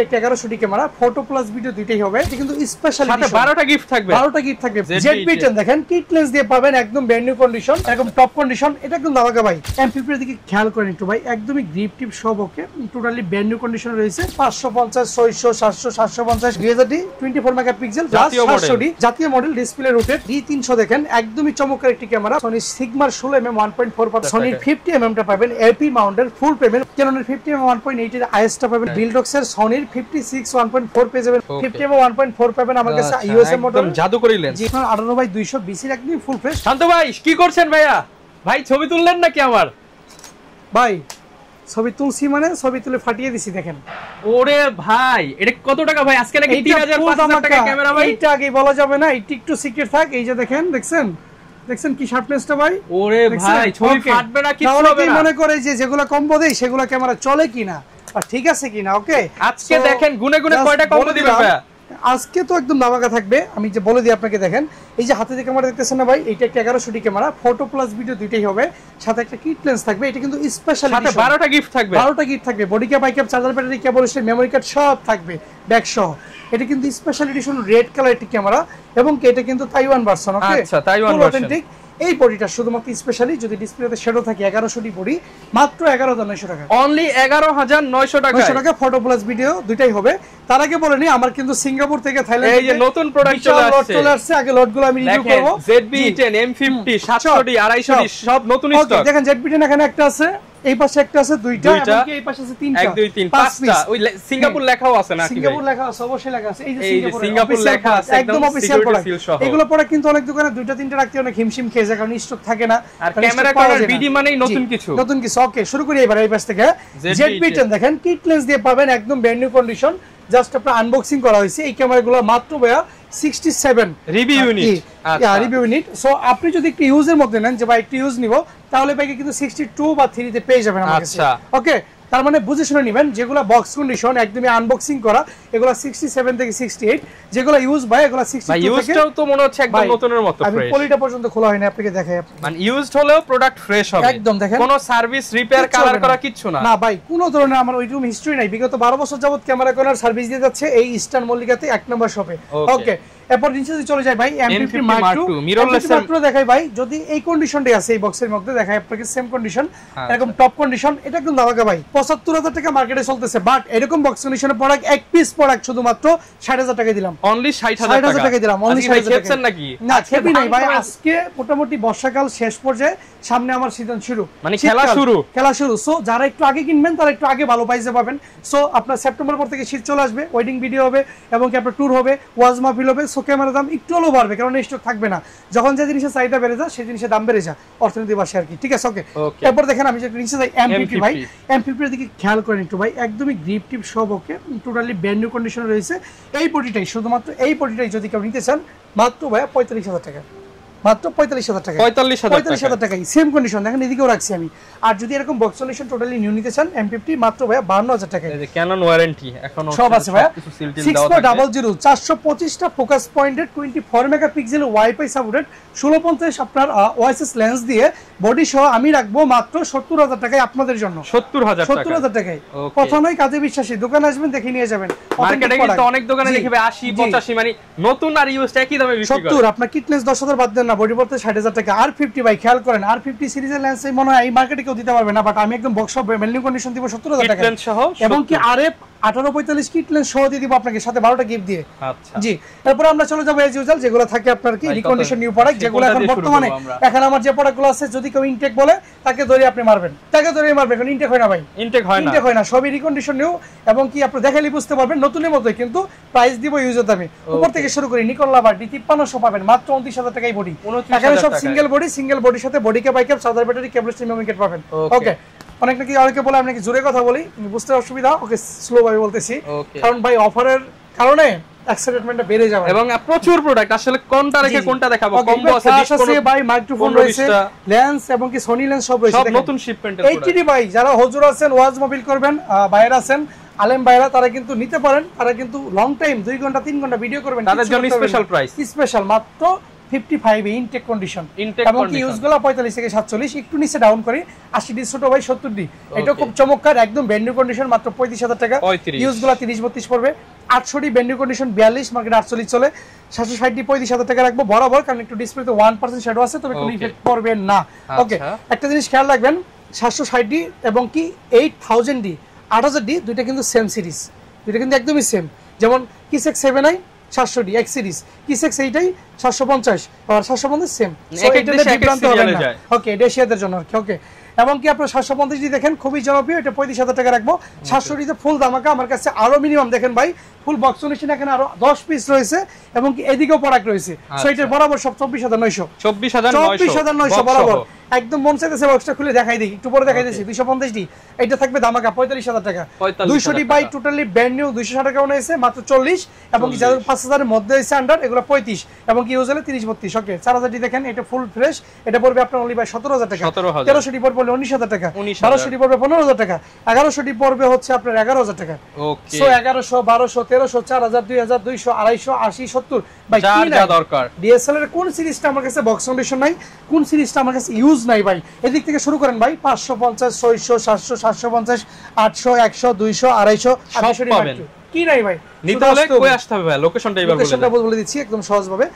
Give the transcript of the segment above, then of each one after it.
একটা 1100 camera, photo plus video দুইটাই হবে। এটা কিন্তু স্পেশাল সাথে 12টা গিফট থাকবে। 12টা গিফট থাকবে। ZB10 দেখেন কিট লেন্স দিয়ে পাবেন একদম ব্র্যান্ড নিউ কন্ডিশন, একদম টপ কন্ডিশন। এটা কিন্তু দামাকা ভাই। M50 এর দিকে খেয়াল করেন একটু ভাই, একদমই গ্রিপ টিপ সব ওকে, টোটালি ব্র্যান্ড নিউ কন্ডিশনে রয়েছে। 550 600 700 750 2000D 24 মেগাপিক্সেল প্লাস 700D জাতীয় মডেল, ডিসপ্লে রোটেট D300 দেখেন একদমই চমৎকার একটি ক্যামেরা। Sony Sigma 16mm 1.4 পাবেন, Sony 50mm টা পাবেন AP মাউন্টের ফুল পেমেন্ট, Canon 50mm 1.8 এর IS টা পাবেন, Bildox এর Sony 56 1.4 পেয়ে যাবেন, 50mm 1.4 পাবেন আমার কাছে USA মডেল, একদম জাদুকরি লেন্স। জি 18/220 এর একদম ফুল ফ্রেশ। শান্ত ভাই কি করছেন ভাইয়া? ভাই ছবি তুললেন নাকি আমার? ভাই ছবি তুলছি মানে ছবি তুলে ফাটিয়ে দিছি দেখেন। ওরে ভাই এটা কত টাকা ভাই? আজকে নাকি 3000 5000 টাকা ক্যামেরা ভাই। এইটা আগে বলা যাবে না, এইটা একটু সিক্রেট থাক। এই যে দেখেন, দেখছেন কি শার্পনেসটা ভাই? ওরে ভাই ছবি ফাটবে না, কিছু হবে না। মনে করে যে যেগুলো কম্বো দেই সেগুলো ক্যামেরা চলে কিনা আর ঠিক আছে কিনা। ওকে আজকে দেখেন গুনে গুনে কয়টা কম্বো দিবেন ভাই? আজকে তো একদম দামাকা থাকবে। আমি যে বলে দিই আপনাকে, দেখেন এই যে হাতে যে ক্যামেরা দেখতেছেন না ভাই, এটা একটা 1100 ক্যামেরা, ফটো প্লাস ভিডিও দুইটাই হবে, সাথে একটা কিট লেন্স থাকবে। এটা কিন্তু স্পেশাল, সাথে 12টা গিফট থাকবে। 12টা গিফট থাকবে, body cap, I cap, charger, battery, cable, memory card সব থাকবে ব্যাগ সহ। এটা কিন্তু স্পেশাল এডিশন রেড কালার একটি ক্যামেরা এবং এটা কিন্তু তাইওয়ান ভার্সন। ওকে আচ্ছা তাইওয়ান ভার্সন। এই বডিটা শুধুমাত্র স্পেশালি যদি ডিসপ্লেতে শ্যাডো থাকে 1100 বডি মাত্র 11900 টাকা, অনলি 11900 টাকা। 900 টাকা ফটো প্লাস ভিডিও দুইটাই হবে। তার আগে বলে নি আমার কিন্তু সিঙ্গাপুর থেকে থাইল্যান্ড এই যে নতুন প্রোডাক্ট চলে আসছে। আগে লটগুলো আমি রিভিউ করব। ZB10 M50 700D 250D সব নতুন স্টক। দেখেন ZB10 এখানে একটা আছে, এই পাশে একটা আছে, দুইটা, এবং এই পাশে আছে তিনটা, 1 2 3 5টা। ওই সিঙ্গাপুর লেখাও আছে নাকি? সিঙ্গাপুর লেখা আছে, অবশ্যই লেখা আছে। এই যে সিঙ্গাপুর লেখা আছে, একদম অফিশিয়াল প্রোডাক্ট। এগুলো পরে কিন্তু অনেক দোকানে দুইটা তিনটা রাখতে অনেক হিমশিম খেয়ে যায়, কারণ স্টক থাকে না। আর ক্যামেরা করার বিডি মানেই নতুন কিছু। ওকে শুরু করি এবার এই পাশ থেকে। ZB10 দেখেন কিট লেন্স দিয়ে পাবেন একদম ব্র্যান্ড নিউ কন্ডিশন, জাস্ট আপনার আনবক্সিং করা হয়েছে। এই ক্যামেরাগুলো মাত্র ভাইয়া 67 রিভিউ ইউনিট। আচ্ছা রিভিউ ইউনিট। সো আপনি যদি একটু ইউজের মধ্যে নেন যে ভাই একটু ইউজ নিব, তাহলে ভাই কিন্তু 62 বা 3 তে পেয়ে যাবেন আমার কাছে। ওকে তার মানে বুঝে শুনে নেবেন, যেগুলো বক্স কন্ডিশন একদমই আনবক্সিং করা এগুলো 67 থেকে 68, যেগুলো ইউজ ভাই এগুলো 62 থেকে। ইউজটাও তো মনে হচ্ছে একদম নতুনের মতো ফ্রেশ। আমি পলিটা পর্যন্ত খোলা হয়নি, আপনাকে দেখাই। মানে ইউজড হলেও প্রোডাক্ট ফ্রেশ হবে একদম। দেখেন কোনো সার্ভিস রিপেয়ার কালার করা কিচ্ছু না। না ভাই কোনো ধরনের আমার ওইরকম হিস্ট্রি নাই। বিগত 12 বছর যাবত ক্যামেরা করার সার্ভিস দিয়ে যাচ্ছে এই ইস্টার্ন মল্লিকাতে 1 নম্বর শপে। ওকে এরপর নিচে যদি চলে যায় ভাই M50 Mark II মিররলেস মাত্র দেখাই ভাই। যদি এই কন্ডিশনটাই আছে এই বক্সের মধ্যে, দেখাই আপনাকে সেম কন্ডিশন, এরকম টপ কন্ডিশন। এটা একদম দামাকা ভাই, 75000 টাকা মার্কেটে চলতেছে, বাট এরকম বক্স কন্ডিশনের প্রোডাক্ট এক পিস প্রোডাক্ট শুধুমাত্র 60000 টাকা দিলাম। অনলি 60000 টাকা দিলাম। অনলি 60000 টাকা নাকি? না খেপি নাই ভাই। আজকে মোটামুটি বর্ষাকাল শেষ পর্যায়ে, সামনে আমার সিজন শুরু, মানে খেলা শুরু। সো যারা একটু আগে কিনবেন তারা একটু আগে ভালো প্রাইসে পাবেন। সো আপনার সেপ্টেম্বর পর থেকে শীত চলে আসবে, ওয়েডিং ভিডিও হবে এবং কি আপনার ট্যুর হবে, ওয়াজ মাহফিল হবে। সো ক্যামেরার দাম একটু হলেও বাড়বে, কারণ স্টক থাকবে না। যখন যে জিনিসের চাহিদা বেড়ে যায় সেই জিনিসের দাম বেড়ে যায়, অর্থনীতি বাসে আর কি। ঠিক আছে ওকে এরপর দেখেন আমি যে নিচে যাই M50 ভাই। M50 এর দিকে খেয়াল করেন একটু ভাই, একদমই গ্রিপ টিপ সব ওকে, টোটালি ব্র্যান্ড নিউ কন্ডিশনে রয়েছে। এই বডিটাই শুধুমাত্র এই বডিটাই যদি কেউ নিতে চান মাত্র ভাই 45000 টাকা, মাত্র 45000 টাকা। 45000 টাকায় সেম কন্ডিশন দেখেন, এদিকেও রাখছি আমি। আর যদি এরকম বক্স সলিউশন টোটালি নিউ নিতে চান M50 মাত্র ভাই 52000 টাকা। এই যে ক্যানন ওয়ারেন্টি এখনো সব আছে ভাই, 6.00 425টা focus pointed 24 megapixel WiFi supported 1650 আপনার ওএসএস লেন্স দিয়ে বডি সহ আমি রাখবো মাত্র 70000 টাকায় আপনাদের জন্য। 70000 টাকায়। কথা নয় কাজে বিশ্বাসী, দোকানে আসবেন দেখে নিয়ে যাবেন। মার্কেটে কিন্তু অনেক দোকানে লিখবে 80 85, মানে নতুন আর ইউজড একই দামে বিক্রি করে। 70 আপনার কিট লেন্স 10000 বাদ দেন না, বডি পড়তে 60000 টাকা। আর 50 ভাই খেয়াল করেন, আর 50 সিরিজের লেন্স এই মনে হয় এই মার্কেটে কেউ দিতে পারবে না, বাট আমি একদম বক্স অফ ভ্যালু কন্ডিশন দিব 70000 টাকা এবং কি আরএফ 1845 কিট লেন্স সহ দিয়ে দিব আপনাকে, সাথে 12টা গিফট দিয়ে। আচ্ছা জি এরপর আমরা চলে যাব এজ ইউজুয়াল যেগুলো থাকে আপনার কি রিকন্ডিশন নিউ প্রোডাক্ট, যেগুলো এখন বর্তমানে এখন আমার যে প্রোডাক্টগুলো আছে যদি কেউ ইনটেক বলে তাকে ধরে আপনি মারবেন, তাকে ধরে মারবেন, কারণ ইনটেক হয় না ভাই, ইনটেক হয় না, সবই রিকন্ডিশন নিউ এবং কি আপনি দেখালেই বুঝতে পারবেন নতুনের মতোই, কিন্তু প্রাইস দিব ইউজার দামে। উপর থেকে শুরু করি নিকন লাভার D5300 পাবেন মাত্র 29000 টাকায় বডি। এখানে সব সিঙ্গেল বডির সাথে body cap, I cap, charger, battery, cable, memory card পাবেন। ওকে অনেক নাকি অনেকে বলে আমি নাকি জোরে কথা বলি, বুঝতে অসুবিধা, ওকে স্লো ভাবে বলতেছি, কারণ ভাই অফারের কারণে এক্সাইটমেন্টটা বেড়ে যাবে এবং প্রচুর প্রোডাক্ট আসলে কোনটা রেখে কোনটা দেখাবো। কম্বো আছে, ডিশ আছে ভাই, মাইক্রোফোন রয়েছে, লেন্স এবং কি সোনি লেন্স সব রয়েছে, সব নতুন শিপমেন্টের প্রোডাক্ট। এইচডি ভাই যারা হুজুর আছেন ওয়াজ মোবিল করবেন, বাইরে আছেন আলেম ভাইরা, তারা কিন্তু নিতে পারেন। তারা কিন্তু লং টাইম 2 ঘন্টা 3 ঘন্টা ভিডিও করবেন, তাদের জন্য স্পেশাল প্রাইস, স্পেশাল মাত্র 55 ইনটেক কন্ডিশন এবং কি ইউজগুলো 45 থেকে 47 একটু নিচে ডাউন করি 80 ডি ছোট ভাই 70 ডি এটা খুব চমৎকার একদম ব্র্যান্ড নিউ কন্ডিশন মাত্র 35000 টাকা ইউজগুলো 30 32 পড়বে 800 D brand new condition 42 market 48 চলে 760 ডি 35000 টাকা রাখবো বরাবর কারণ একটু ডিসপ্লেতে 1% শ্যাডো আছে তবে কোনো ইফেক্ট পড়বে না ওকে একটা জিনিস খেয়াল রাখবেন 760 ডি এবং কি 8000 ডি 8000 ডি দুইটা কিন্তু সেম সিরিজ দুইটা কিন্তু একদমই সেম যেমন কিসেক 7i 700 ডি এক্স সিরিজ কিসেক্স এইটাই 750 আর 750 সেম এটা বিভ্রান্ত হবে না ওকে এটা এশিয়াদের জন্য ওকে এবং কি আপনারা 750 ডি দেখেন খুবই জনপ্রিয় এটা 35000 টাকা রাখবো 700 ডিতে ফুল দামাকা আমার কাছে আরো মিনিমাম দেখেন ভাই ফুল বক্স কন্ডিশন এখানে আরো 10 পিস রয়েছে এবং কি এদিকেও প্রোডাক্ট রয়েছে সো এটার বরাবর সব 24900 বরাবর একদম মন চাইতেছে বক্সটা খুলে দেখাই দেই একটু পরে দেখাই দিছি 250 ডি এটা থাকবে দামাকা 45000 টাকা 200 D by totally brand new 260 টাকা ওনে আছে মাত্র 40 এবং কি যাদের 5000 এর মধ্যে আছে আন্ডার এগুলো 35 এবং কি ইউজ হলে 30 32 ওকে 4000 ডি দেখেন এটা ফুল ফ্রেশ এটা পড়বে আপনার অনলি বাই 17000 টাকা 1300 ডি পড়বে 19000 টাকা 1200 ডি পড়বে 15000 টাকা 1100 ডি পড়বে হচ্ছে আপনার 11000 টাকা ওকে সো 1100 1200 1300 4000 2000 200 250 80 70 ভাই কি না দরকার ডিএসএলআর এর কোন সিরিজটা আমার কাছে বক্স কন্ডিশন নাই কোন সিরিজটা আমার কাছে ইউজ নাই ভাই এদিক থেকে শুরু করেন ভাই 550 600 700 750 800 100 200 250 800 পাবেন কি নাই ভাই নিতে হলে কই আসতে হবে ভাই লোকেশনটা এবার বলে দিচ্ছি একদম সহজ ভাবে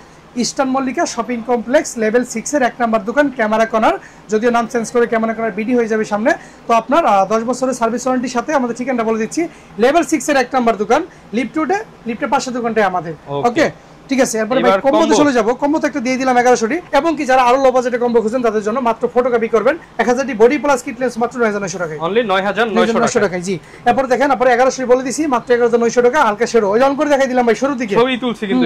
eastern Mallika shopping complex level 6 এর 1 নাম্বার দোকান ক্যামেরা কর্নার যদিও নাম চেঞ্জ করে ক্যামেরা কর্নার বিডি হয়ে যাবে সামনে তো আপনার 10 বছরের সার্ভিস ওয়ারেন্টির সাথে আমাদের ঠিকানাটা বলে দিচ্ছি লেভেল 6 এর 1 নাম্বার দোকান লিফটের পাশে দোকানটাই আমাদের ওকে ঠিক আছে এরপর ভাই কম্বোতে চলে যাব কম্বোতে একটা দিয়ে দিলাম 1100 ডি এবং কি যারা আরো লো বাজেটে কম্বো খুঁজেন তাদের জন্য মাত্র ফটোকপি করবেন 1000 D body plus kit lens মাত্র 9900 টাকায় অনলি 9900 টাকায় জি এরপর দেখেন আপনারা 1100 ডি বলে দিছি মাত্র 11900 টাকা হালকা শেডো ওই অন করে দেখাই দিলাম ভাই শুরু দিকে ছবি তুলছি কিন্তু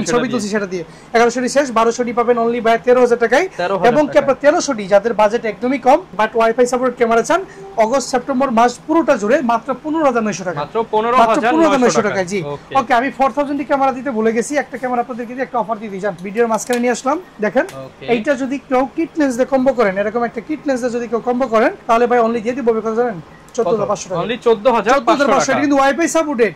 সেটা দিয়ে 1100 ডি শেষ 1200 ডি পাবেন অনলি বাই 13000 টাকায় এবং কি আপনারা 1300 ডি যাদের বাজেট একদমই কম বাট ওয়াইফাই সাপোর্ট ক্যামেরা চান অগস্ট সেপ্টেম্বর মাস পুরোটা জুড়ে মাত্র 15900 টাকা মাত্র 15900 টাকা জি ওকে আমি 4000 ডি ক্যামেরা দিতে ভুলে গেছি একটা ক্যামেরা আপনাদেরকে দিয়ে একটা অফার দিয়ে দিই ভিডিওর মাঝখানে নিয়ে আসলাম দেখেন এইটা যদি কেউ কিট লেন্স দিয়ে কম্বো করেন এরকম একটা কিট লেন্স দিয়ে যদি কেউ কম্বো করেন তাহলে ভাই অনলি দিয়ে দিব কত জানেন 14500 টাকা অনলি 14500 টাকা কিন্তু ওয়াইফাই সাপোর্টেড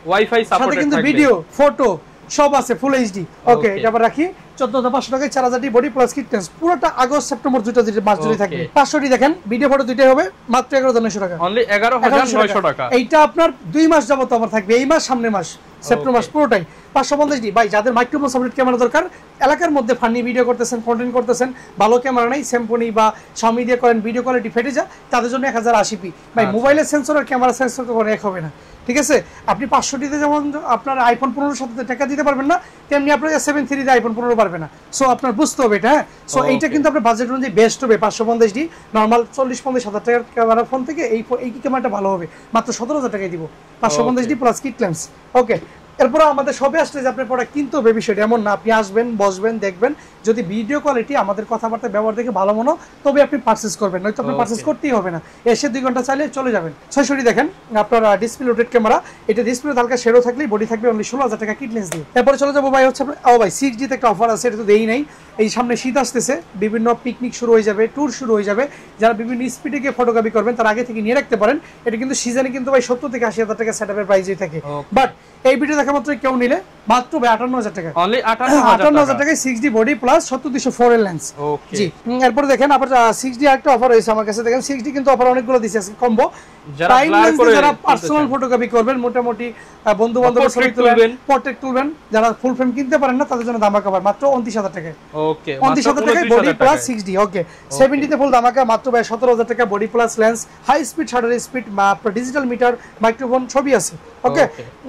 সাথে কিন্তু ভিডিও ফটো সব আছে ফুল এইচডি ওকে এটা আবার রাখি 14500 টাকায় 4000 D body plus kit lens পুরোটা আগস্ট সেপ্টেম্বর দুটো মাস জুড়ে থাকবে 500 ডি দেখেন ভিডিও ফটো দুটোই হবে মাত্র 11900 টাকা অনলি 11900 টাকা এইটা আপনার 2 মাস যাবত আমার থাকবে এই মাস সামনে মাস সেপ্টেম্বর মাস পুরোটাই 550 ডি ভাই যাদের মাইক্রোফোন সাপোর্ট ক্যামেরা দরকার এলাকার মধ্যে ফানি ভিডিও করতেছেন কন্টেন্ট করতেছেন ভালো ক্যামেরা নাই স্যামসং বা Xiaomi দিয়ে করেন ভিডিও কোয়ালিটি ফেটে যায় তাদের জন্য 1080p ভাই মোবাইলের সেন্সর আর ক্যামেরা সেন্সর তো এক হবে না ঠিক আছে আপনি 500 ডিতে যেমন আপনার আইফোন 15 সাথে টাকা দিতে পারবেন না তেমনি আপনার S7 III তে আইফোন 15 পারবে না সো আপনার বুঝতে হবে এটা হ্যাঁ সো এইটা কিন্তু আপনার বাজেট অনুযায়ী বেস্ট হবে 550 ডি নরমাল 40-50 টাকার ক্যামেরা ফোন থেকে এই ক্যামেরাটা ভালো হবে মাত্র 17000 টাকায় দিব 550 ডি প্লাস কিট লেন্স ওকে এরপর আমাদের সবে আসলে যে আপনার প্রোডাক্ট কিনতে হবে বিষয়টা এমন না আপনি আসবেন বসবেন দেখবেন যদি ভিডিও কোয়ালিটি আমাদের কথাবার্তা ব্যবহার দেখে ভালো মনে তবে আপনি পারচেজ করবেন নয়তো আপনি পারচেজ করতেই হবে না এসে 2 ঘন্টা চাইলে চলে যাবেন 600 দেখেন আপনার ডিসপ্লে রোটেট ক্যামেরা এটা ডিসপ্লে হালকা শেডো থাকলেই বডি থাকবে অনলি 16000 টাকা কিট লেন্স দিয়ে এরপর চলে যাবো ভাই হচ্ছে ভাই 6G তে একটা অফার আছে এটা তো দেই নাই এই সামনে শীত আসতেছে বিভিন্ন পিকনিক শুরু হয়ে যাবে ট্যুর শুরু হয়ে যাবে যারা বিভিন্ন স্পিডে গিয়ে ফটোগ্রাফি করবেন তার আগে থেকে নিয়ে রাখতে পারেন এটা কিন্তু সিজনে কিন্তু ভাই 70 থেকে 80000 টাকা সেটআপের প্রাইসই থাকে বাট এই ভিডিও দেখা মাত্র কেউ নিলে মাত্র 58000 টাকা অনলি 58000 টাকায় 6D বডি প্লাস 70204 এর লেন্স জি এরপর দেখেন আবার 6D একটা অফার হয়েছে আমার কাছে দেখেন 6D কিন্তু অফার অনেকগুলো দিয়েছে আজকে কম্বো যারা পার্সোনাল ফটোগ্রাফি করবেন মোটামুটি বন্ধু বান্ধবের ছবি তুলবেন পোর্ট্রেট তুলবেন যারা ফুল ফ্রেম কিনতে পারেন না তাদের জন্য ধামাকা অফার মাত্র 29000 টাকা ওকে 29000 টাকায় বডি প্লাস 6D ওকে 70 তে ফুল ধামাকা মাত্র 17000 টাকা body plus lens high speed shutter speed digital meter microphone সবই আছে ওকে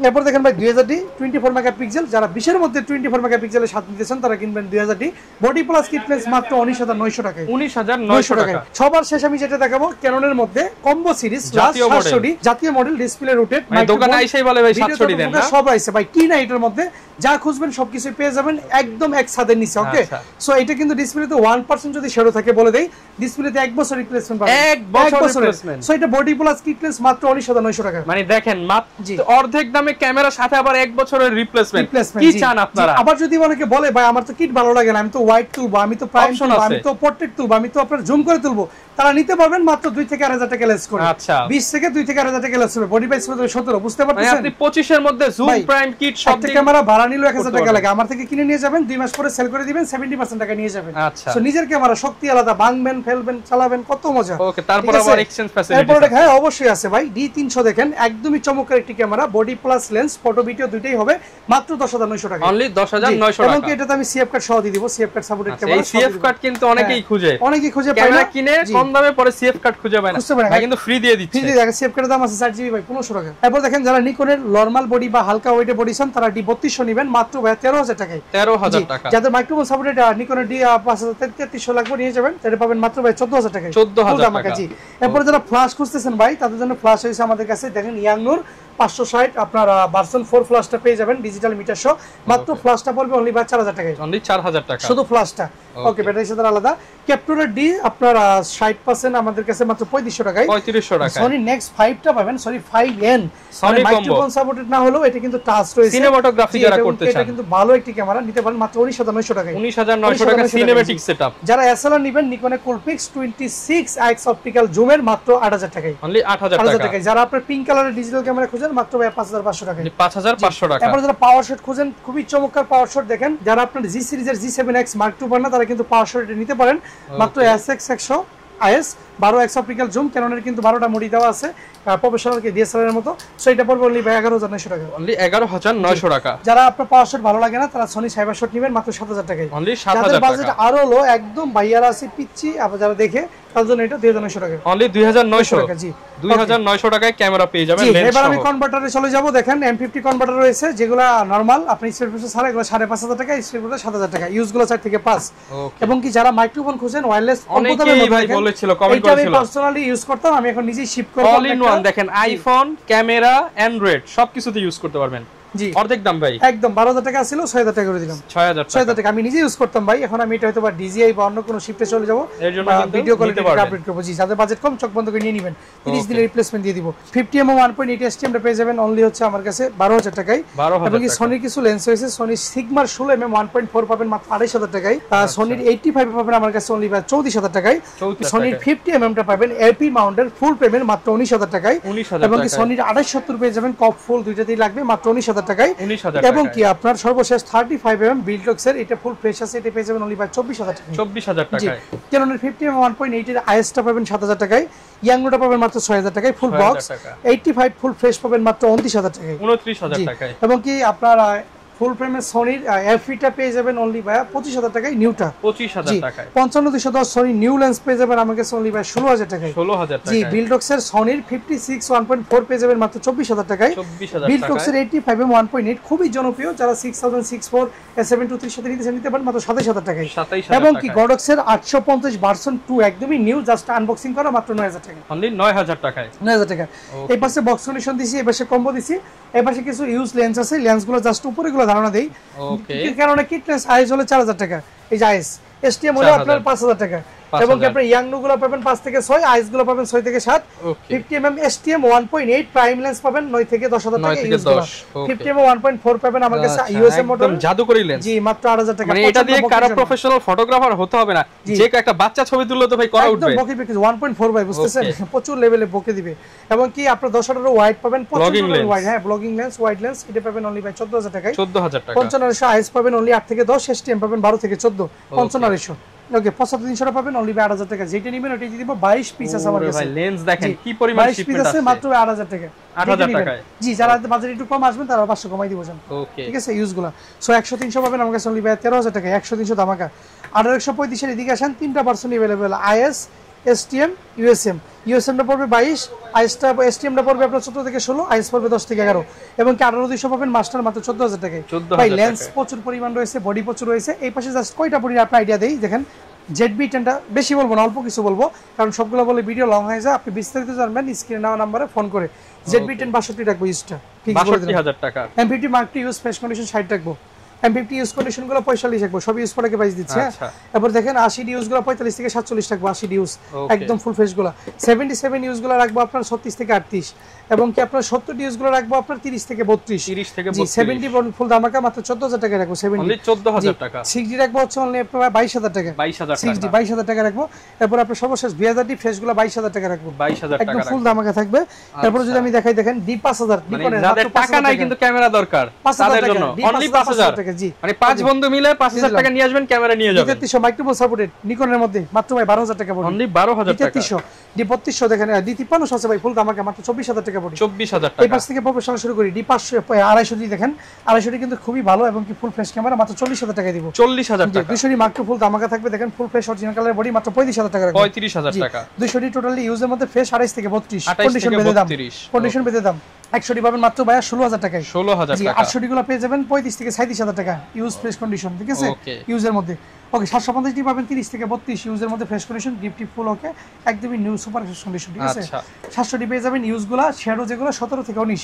এরপর দেখেন ভাই 2000D 24 মেগাপিক্সেল যারা 20 এর মধ্যে 24 মেগাপিক্সেলের সাথে নিতেছেন তারা কিনবেন 2000D body plus kit lens মাত্র 19900 টাকায় 19900 টাকা সবার শেষ আমি যেটা দেখাবো ক্যাননের মধ্যে কম্বো সিরিজ প্লাস 700D জাতীয় মডেল ডিসপ্লে রোটেট দোকানে আইসাই বলে ভাই 700D দেন না সব আইছে ভাই কি না এটার মধ্যে যা খুঁজবেন সবকিছু পেয়ে যাবেন একদম এক ছাদের নিচে ওকে সো এটা কিন্তু ডিসপ্লেতে 1% যদি শেডো থাকে বলে দেই ডিসপ্লেতে 1 বছর রিপ্লেসমেন্ট পাবেন 1 বছর রিপ্লেসমেন্ট সো এটা বডি প্লাস কিট লেন্স মাত্র 19900 টাকা মানে দেখেন মাত্র অর্ধেক দামে ক্যামেরা সাথে আবার 1 বছরের রিপ্লেসমেন্ট রিপ্লেসমেন্ট কি চান আপনারা? আবার যদি অনেকে বলে ভাই আমার তো কিট ভালো লাগে না, আমি তো হোয়াইট তুলবো, আমি তো প্রাইম তুলবো, আমি তো পোর্ট্রেট তুলবো, আমি তো আপনার জুম করে তুলবো, তারা নিতে পারবেন মাত্র 2 থেকে 4000 টাকা লেস করে। আচ্ছা 20 থেকে 2 থেকে 4000 টাকা লেস হবে, বডি প্রাইস হবে 17। বুঝতে পারছেন? আপনি 25 এর মধ্যে জুম প্রাইম কিট সব দিন ক্যামেরা ভাড়া নিলো 1000 টাকা লাগে, আমার থেকে কিনে নিয়ে যাবেন, 2 মাস পরে সেল করে দিবেন, 70% টাকা নিয়ে যাবেন। আচ্ছা সো নিজের ক্যামেরা শক্তি আলাদা, ভাঙবেন ফেলবেন চালাবেন কত মজা। ওকে, তারপর আবার এক্সচেঞ্জ ফ্যাসিলিটি তারপর হ্যাঁ অবশ্যই আছে ভাই। D300 দেখেন একদমই চমৎকার একটি camera, body plus lens, photo video দুটেই হবে মাত্র 10900 টাকা। অনলি 10900 টাকা। এবং কি এটাতে আমি সিএফ কার্ড সহ দিয়ে দিব, সিএফ কার্ড সাপোর্টেড ক্যামেরা। এই সিএফ কার্ড কিন্তু অনেকেই খুঁজে পায় না, কিনে কম দামে পরে সিএফ কার্ড খুঁজে পায় না, ভাই কিন্তু ফ্রি দিয়ে দিচ্ছে। ফ্রি দিয়ে দেখেন সিএফ কার্ডের দাম আছে 4GB ভাই 1500 টাকা। তারপর দেখেন যারা নিকনের নরমাল বডি বা হালকা ওয়েটে বডি চান তারা D3200 নেবেন মাত্র ভাই 13000 টাকায়। 13000 টাকা। যাদের মাইক্রোফোন সাপোর্টেড নিকনের D5300 লাগবে নিয়ে যাবেন, এটা পাবেন মাত্র ভাই 14000 টাকায়। 14000 টাকা। জি এরপর যারা ফ্ল্যাশ খুঁজতেছেন ভাই তাদের জন্য ফ্ল্যাশ হইছে আমাদের কাছে, দেখেন ইয়াংনুর 560 আপনার ভার্সন 4 ফ্ল্যাশটা পেয়ে যাবেন ডিজিটাল মিটার সহ, মাত্র ফ্ল্যাশটা পড়বে অনলি ভাই 4000 টাকায়। অনলি 4000 টাকা শুধু ফ্ল্যাশটা। ওকে ব্যাটারি সাথে আলাদা। ক্যাপটুরের ডি আপনার 60% আমাদের কাছে মাত্র 3500 টাকায়। 3500 টাকা। সনি নেক্সট 5টা পাবেন, sorry 5N Sony microphone supported না হলেও এটা কিন্তু টাচ রয়েছে, সিনেমাটোগ্রাফি যারা করতে চান এটা কিন্তু ভালো একটি ক্যামেরা, নিতে পারেন মাত্র 19900 টাকায়। 19900 টাকা সিনেমেটিক সেটআপ। যারা এসএলআর নেবেন নিকনের কোলপিক্স 26x অপটিক্যাল জুমের মাত্র 8000 টাকায়। অনলি 8000 টাকা। যারা আপনার পিঙ্ক কালারের ডিজিটাল ক্যামেরা খুঁজেন মাত্র 5500 টাকায়। 5500 টাকা। তারপর যারা পাওয়ার শট খুঁজেন খুবই চমৎকার পাওয়ার শট দেখেন, যারা আপনার জি সিরিজের G7X Mark II পান না তারা কিন্তু পাওয়ার শট নিতে পারেন মাত্র SX100 IS 12x optical zoom. ক্যাননের কিন্তু 12টা মোডি দেওয়া আছে প্রফেশনাল কে DSLR এর মতো, সো এটা পড়বে অনলি 11900 টাকা। অনলি 11900 টাকা। যারা আপনার পাওয়ার শট ভালো লাগে না তারা সনি সাইবার শট নেবেন মাত্র 7000 টাকায়। অনলি 7000 টাকা। বাজেট আরো লো একদম ভাইয়ারা আছে পিচ্চি, আবার যারা দেখে তার জন্য এটা 2900 টাকা। অনলি 2900 টাকা। জি 2900 টাকায় ক্যামেরা পেয়ে যাবেন লেন্স সহ। এবার আমি কনভার্টারে চলে যাব। দেখেন M50 কনভার্টার রয়েছে যেগুলো নরমাল আপনি স্পিড প্রসেসর ছাড়া এগুলো 5500 টাকা, স্পিড প্রসেসর 7000 টাকা, ইউজ গুলো 4 থেকে 5। এবং কি যারা মাইক্রোফোন খুঁজেন ওয়্যারলেস অনেকেই ভাই বলেছিল কমেন্ট করেছিল, আমি পার্সোনালি ইউজ করতাম, আমি এখন নিজেই শিপ করব। অল ইন ওয়ান দেখেন আইফোন ক্যামেরা অ্যান্ড্রয়েড সবকিছুতে ইউজ করতে পারবেন। জি অর্ধেক দাম ভাই, একদম 12000 টাকা ছিল 6000 টাকা করে দিলাম। 6000 টাকা আমি নিজে ইউজ করতাম ভাই, এখন আমি এটা হয়তো বা ডিজিআই বা অন্য কোনো শিফটে চলে যাব, এর জন্য কিন্তু ভিডিও কোয়ালিটি আপডেট করব। জি যাদের বাজেট কম চোখ বন্ধ করে নিয়ে নেবেন, 30 দিনের রিপ্লেসমেন্ট দিয়ে দিব। 50mm 1.8 STM টা পেয়ে যাবেন অনলি হচ্ছে আমার কাছে 12000 টাকায়। এবং কি সনির কিছু লেন্স হয়েছে, সনি সিগমার 16mm 1.4 পাবেন মাত্র 28000 টাকায়। সনির 85 পাবেন আমার কাছে অনলি 34000 টাকায়। সনির 50mm টা পাবেন এপি মাউন্টের ফুল পেমেন্ট মাত্র 19000 টাকায়। এবং কি সনির 2870 পেয়ে যাবেন কপ ফুল দুইটাতেই লাগবে মাত্র 19000 টাকায়। এবং কি আপনার সর্বশেষ 35mm বিল্ডক্স এর এটা ফুল ফ্রেশ আছে, এটা পেয়ে যাবেন অনলি 24000 টাকায়। 24000 টাকায়। ক্যাননের 50mm 1.8 এর আইএস টা পাবেন 7000 টাকায়, ইয়াংনোটা পাবেন মাত্র 6000 টাকায়, ফুল বক্স 85 ফুল ফ্রেশ পাবেন মাত্র 29000 টাকায়। 29000 টাকায়। এবং কি আপনার ফুল ফ্রেমের সনির এফইটা পেয়ে যাবেন অনলি ভাই 25000 টাকায়, নিউটা 25000 টাকায়। 55210 সনি নিউ লেন্স পেয়ে যাবেন আমার কাছে অনলি ভাই 16000 টাকায়। 16000 টাকায়। জি বিল্ডক্স এর সনির 56 1.4 পেয়ে যাবেন মাত্র 24000 টাকায়। 24000 টাকায়। বিল্ডক্স এর 85mm 1.8 খুবই জনপ্রিয়, যারা 6064 S723 সাথে নিতে পারেন মাত্র 27000 টাকায়। এবং কি গডক্স এর 850 ভার্সন 2 একদমই নিউ, জাস্ট আনবক্সিং করা মাত্র 9000 টাকা। অনলি 9000 টাকায়। 9000 টাকা। এই পাশে বক্স কন্ডিশন দিছি, এই পাশে কম্বো দিছি, এই পাশে কিছু ইউজ লেন্স আছে, লেন্সগুলো জাস্ট উপরেগুলো ধারণা দেই। ওকে কারণ কিটনেস আইস হলো 4000 টাকা, এই যে আইস এসটিএম হলো আপনার 5000 টাকা। এবং কি আপনি ইয়াং গুলো পাবেন 5 থেকে 6, আইস গুলো পাবেন 6 থেকে 7। 50mm STM 1.8 প্রাইম লেন্স পাবেন 9 থেকে 10000 টাকা ইউজ করা। 50mm 1.4 পাবেন আমার কাছে ইউএসএম মডেল, একদম জাদুকরি লেন্স। জি মাত্র 8000 টাকা। মানে এটা দিয়ে কারো প্রফেশনাল ফটোগ্রাফার হতে হবে না, যে একটা বাচ্চা ছবি তুললে তো ভাই করা উঠবে। একদম বকে দিবে 1.4 ভাই, বুঝতেছেন প্রচুর লেভেলে বকে দিবে। এবং কি আপনার 10টারও ওয়াইড পাবেন, 55 ওয়াইড, হ্যাঁ ব্লগিং লেন্স ওয়াইড লেন্স এটা পাবেন অনলি ভাই 14000 টাকায়। 14000 টাকা। 5500 আইস পাবেন অনলি 8 থেকে 10, STM পাবেন 12 থেকে 14। 5500 ওকে 75300 পাবেন অনলি 8000 টাকা। যেটা নেবেন ওটাই দিব, 22 পিস আছে আমার কাছে। ভাই লেন্স দেখেন কি পরিমাণ শিপমেন্ট আছে, মাত্র 8000 টাকা। 8000 টাকায়। জি যারা বাজারে একটু কম আসবেন তারা 500 কমাই দিব জান। ওকে ঠিক আছে ইউজগুলো। সো 100 300 পাবেন আমার কাছে অনলি 13000 টাকা। 100 300 ধামাকা। 18135 এর এদিকে আসেন, তিনটা version available, is STM USM। USM টা পড়বে 22, আইএসটা STM টা পড়বে আপনার 14 থেকে 16, আইএস পড়বে 10 থেকে 11। এবং কি 18200 পাবেন মাস্টার মাত্র 14000 টাকায়। ভাই লেন্স প্রচুর পরিমাণ রয়েছে, বডি প্রচুর রয়েছে। এই পাশে জাস্ট কয়টা বডি আপনি আইডিয়া দেই দেখেন। ZB-10টা বেশি বলবো না, অল্প কিছু বলবো, কারণ সবগুলো বলে ভিডিও লং হয়ে যায়। আপনি বিস্তারিত জানবেন স্ক্রিনে দেওয়া নম্বরে ফোন করে। ZB-10 62 রাখবো, ইউজটা ঠিক 62000 টাকা। M50 Mark II use fresh condition 60 রাখবো। M50 ইউজ কন্ডিশন গুলো 45 রাখবো, সব ইউজ প্রোডাক্টে প্রাইস দিচ্ছি। তারপর দেখেন 80 ইউজ গুলো 45 থেকে 47 রাখবো, 80 ইউজ একদম ফুল ফ্রেশ গুলো। 77 ইউজ গুলো রাখবো আপনার 36 থেকে 38, এবং কি আপনার 70 ইউজ গুলো রাখবো আপনার 30 থেকে 32। 30 থেকে 32 70 ফুল ধামাকা মাত্র 14000 টাকা রাখবো। 70 অনলি 14000 টাকা। 60 রাখবো হচ্ছে অনলি আপনার 22000 টাকা। 22000 টাকা রাখবো। তারপর আপনার সর্বশেষ 2000 ডি ফ্রেশ গুলো 22000 টাকা রাখবো। 22000 টাকা একদম ফুল ধামাকা থাকবে। তারপর যদি আমি দেখাই, দেখেন D5000 নিকনের যাদের টাকা নাই কিন্তু ক্যামেরা দরকার তাদের জন্য অনলি 5000 টাকা। জি মানে 5 বন্ধু মিলে 5000 টাকা নিয়ে আসবেন, ক্যামেরা নিয়ে যাবেন। D3300 মাইক্রোফোন সাপোর্টেড নিকনের মধ্যে মাত্র ভাই 12000 টাকা পড়বে। অনলি 12000 টাকা। D3200 দেখেন, D5300 আছে ভাই ফুল ধামাকা মাত্র 24000 টাকা পড়বে। 24000 টাকা। এই পাশ থেকে প্রফেশনাল শুরু করি। D500 250 জি দেখেন, 250 কিন্তু খুবই ভালো এবং কি ফুল ফ্রেশ ক্যামেরা মাত্র 40000 টাকা দিব। 40000 টাকা। 200 মাত্র ফুল ধামাকা থাকবে, দেখেন full fresh original colour body মাত্র 35000 টাকা রাখবো। 35000 টাকা। 200 টোটালি ইউজের মধ্যে ফ্রেশ 28 থেকে 32 কন্ডিশন বেঁধে দাম। কন্ডিশন বেঁধে দাম 100 পাবেন মাত্র ভাই 16000 টাকায়। 16000 টাকা। 800 গুলো পেয়ে যাবেন 35 থেকে 37000 টাকা ইউজ ফ্রেশ কন্ডিশন, ঠিক আছে ইউজের মধ্যে। ওকে 750 টি পাবেন 30 থেকে 32 ইউজের মধ্যে ফ্রেশ কন্ডিশন, গিফট ফুল ওকে একদমই নিউ সুপার ফ্রেশ কন্ডিশন, ঠিক আছে। 700 টি পেয়ে যাবেন ইউজগুলো, শ্যাডো যেগুলো 17 থেকে 19,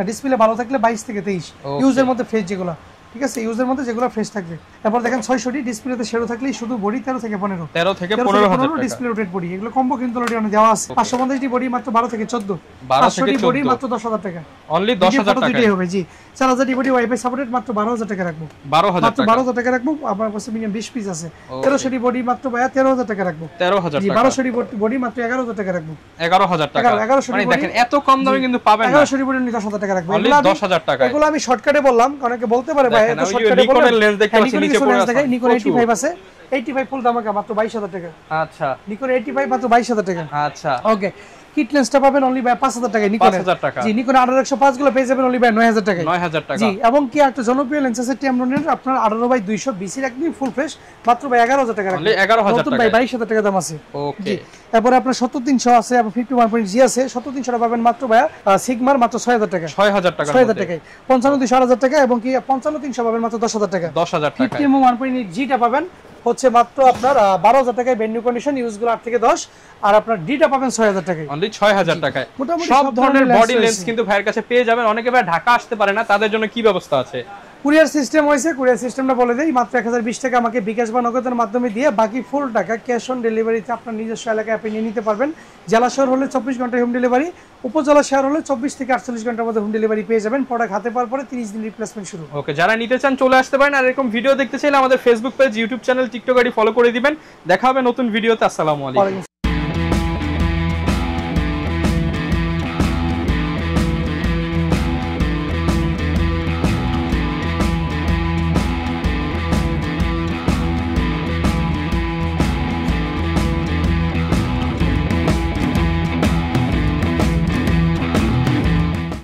ডিসপ্লে ভালো থাকলে 22 থেকে 23 ইউজের মধ্যে ফ্রেশ যেগুলো, ঠিক আছে ইউজের মধ্যে যেগুলো ফ্রেশ থাকবে। তারপর দেখেন 600 টি ডিসপ্লেতে শ্যাডো থাকলেই শুধু বডি 13 থেকে 15 15000 টাকা ডিসপ্লে রোটেট বডি, এগুলো কম্বো কিন্তু অলরেডি অনেক দেওয়া আছে। 550 টি বডি মাত্র 12 থেকে 14, 500 টি বডি মাত্র 10000 টাকা। অনলি 10000 টাকা দিতেই হবে। জি 4000 টি বডি ওয়াইফাই সাপোর্টেড মাত্র 12000 টাকা রাখবো। 12000 টাকা রাখবো। আপনার কাছে মিনিমাম 20 পিস আছে। 1300 টি বডি মাত্র ভাইয়া 13000 টাকা রাখবো। 13000 টাকা। 1200 টি বডি মাত্র 11000 টাকা রাখবো। 11000 টাকা। মানে দেখেন এত কম দামে কিন্তু পাবেন না। 11000 টি বডি 10000 টাকা রাখবো। অনলি 10000 টাকা। এগুলো আমি শর্টকাটে বললাম, অনেকে বলতে পারে ভাই এত শর্টকাটে বললেন। নিকনের লেন্স দেখতে পাচ্ছেন নিচে পড়ে আছে। নিকন 85 আছে, 85 ফুল ধামাকা মাত্র 22000 টাকা। আচ্ছা নিকন 85 মাত্র 22000 টাকা। আচ্ছা ওকে কিট লেন্সটা পাবেন অনলি বাই 5000 টাকা। নিকন 5000 টাকা। জি নিকন 18105 গুলো পেয়ে যাবেন অনলি বাই 9000 টাকা। 9000 টাকা। জি এবং কি একটা জনপ্রিয় লেন্স আছে টেমরনের আপনার 18/200 বিসি একদম ফুল ফ্রেশ মাত্র বাই 11000 টাকা। অনলি 11000 টাকা। বাই 22000 টাকা দাম আছে। ওকে তারপরে আপনার 70300 আছে এবং 51.G আছে। 70300 টা পাবেন মাত্র ভাই সিগমার মাত্র 6000 টাকা। 6000 টাকা। 6000 টাকায় 55200 8000 টাকা এবং কি 55300 পাবেন মাত্র 10000 টাকা। 10000 টাকা। 51.G টা পাবেন হচ্ছে মাত্র আপনার 12000 টাকায় ব্র্যান্ড নিউ কন্ডিশন, ইউজগুলো 8 থেকে 10, আর আপনার ডিটা পাবেন 6000 টাকায়। অনলি 6000 টাকায় সব ধরনের বডি লেন্স কিন্তু ভাইয়ের কাছে পেয়ে যাবেন। অনেকে ভাই ঢাকা আসতে পারে না, তাদের জন্য কি ব্যবস্থা আছে? কুরিয়ার সিস্টেম হয়েছে। কুরিয়ার সিস্টেমটা বলে দেই, মাত্র 1020 টাকা আমাকে বিকাশ বা নগদের মাধ্যমে দিয়ে বাকি ফুল টাকা ক্যাশ অন ডেলিভারিতে আপনার নিজস্ব এলাকায় আপনি নিয়ে নিতে পারবেন। জেলা শহর হলে 24 ঘন্টায় হোম ডেলিভারি, উপজেলা শহর হলে 24 থেকে 48 ঘন্টার মধ্যে হোম ডেলিভারি পেয়ে যাবেন। প্রোডাক্ট হাতে পাওয়ার পরে 30 দিন রিপ্লেসমেন্ট শুরু। ওকে যারা নিতে চান চলে আসতে পারেন। আর এরকম ভিডিও দেখতে চাইলে আমাদের Facebook page, YouTube channel, TikTok ID follow করে দিবেন। দেখা হবে নতুন ভিডিওতে। আসসালামু আলাইকুম।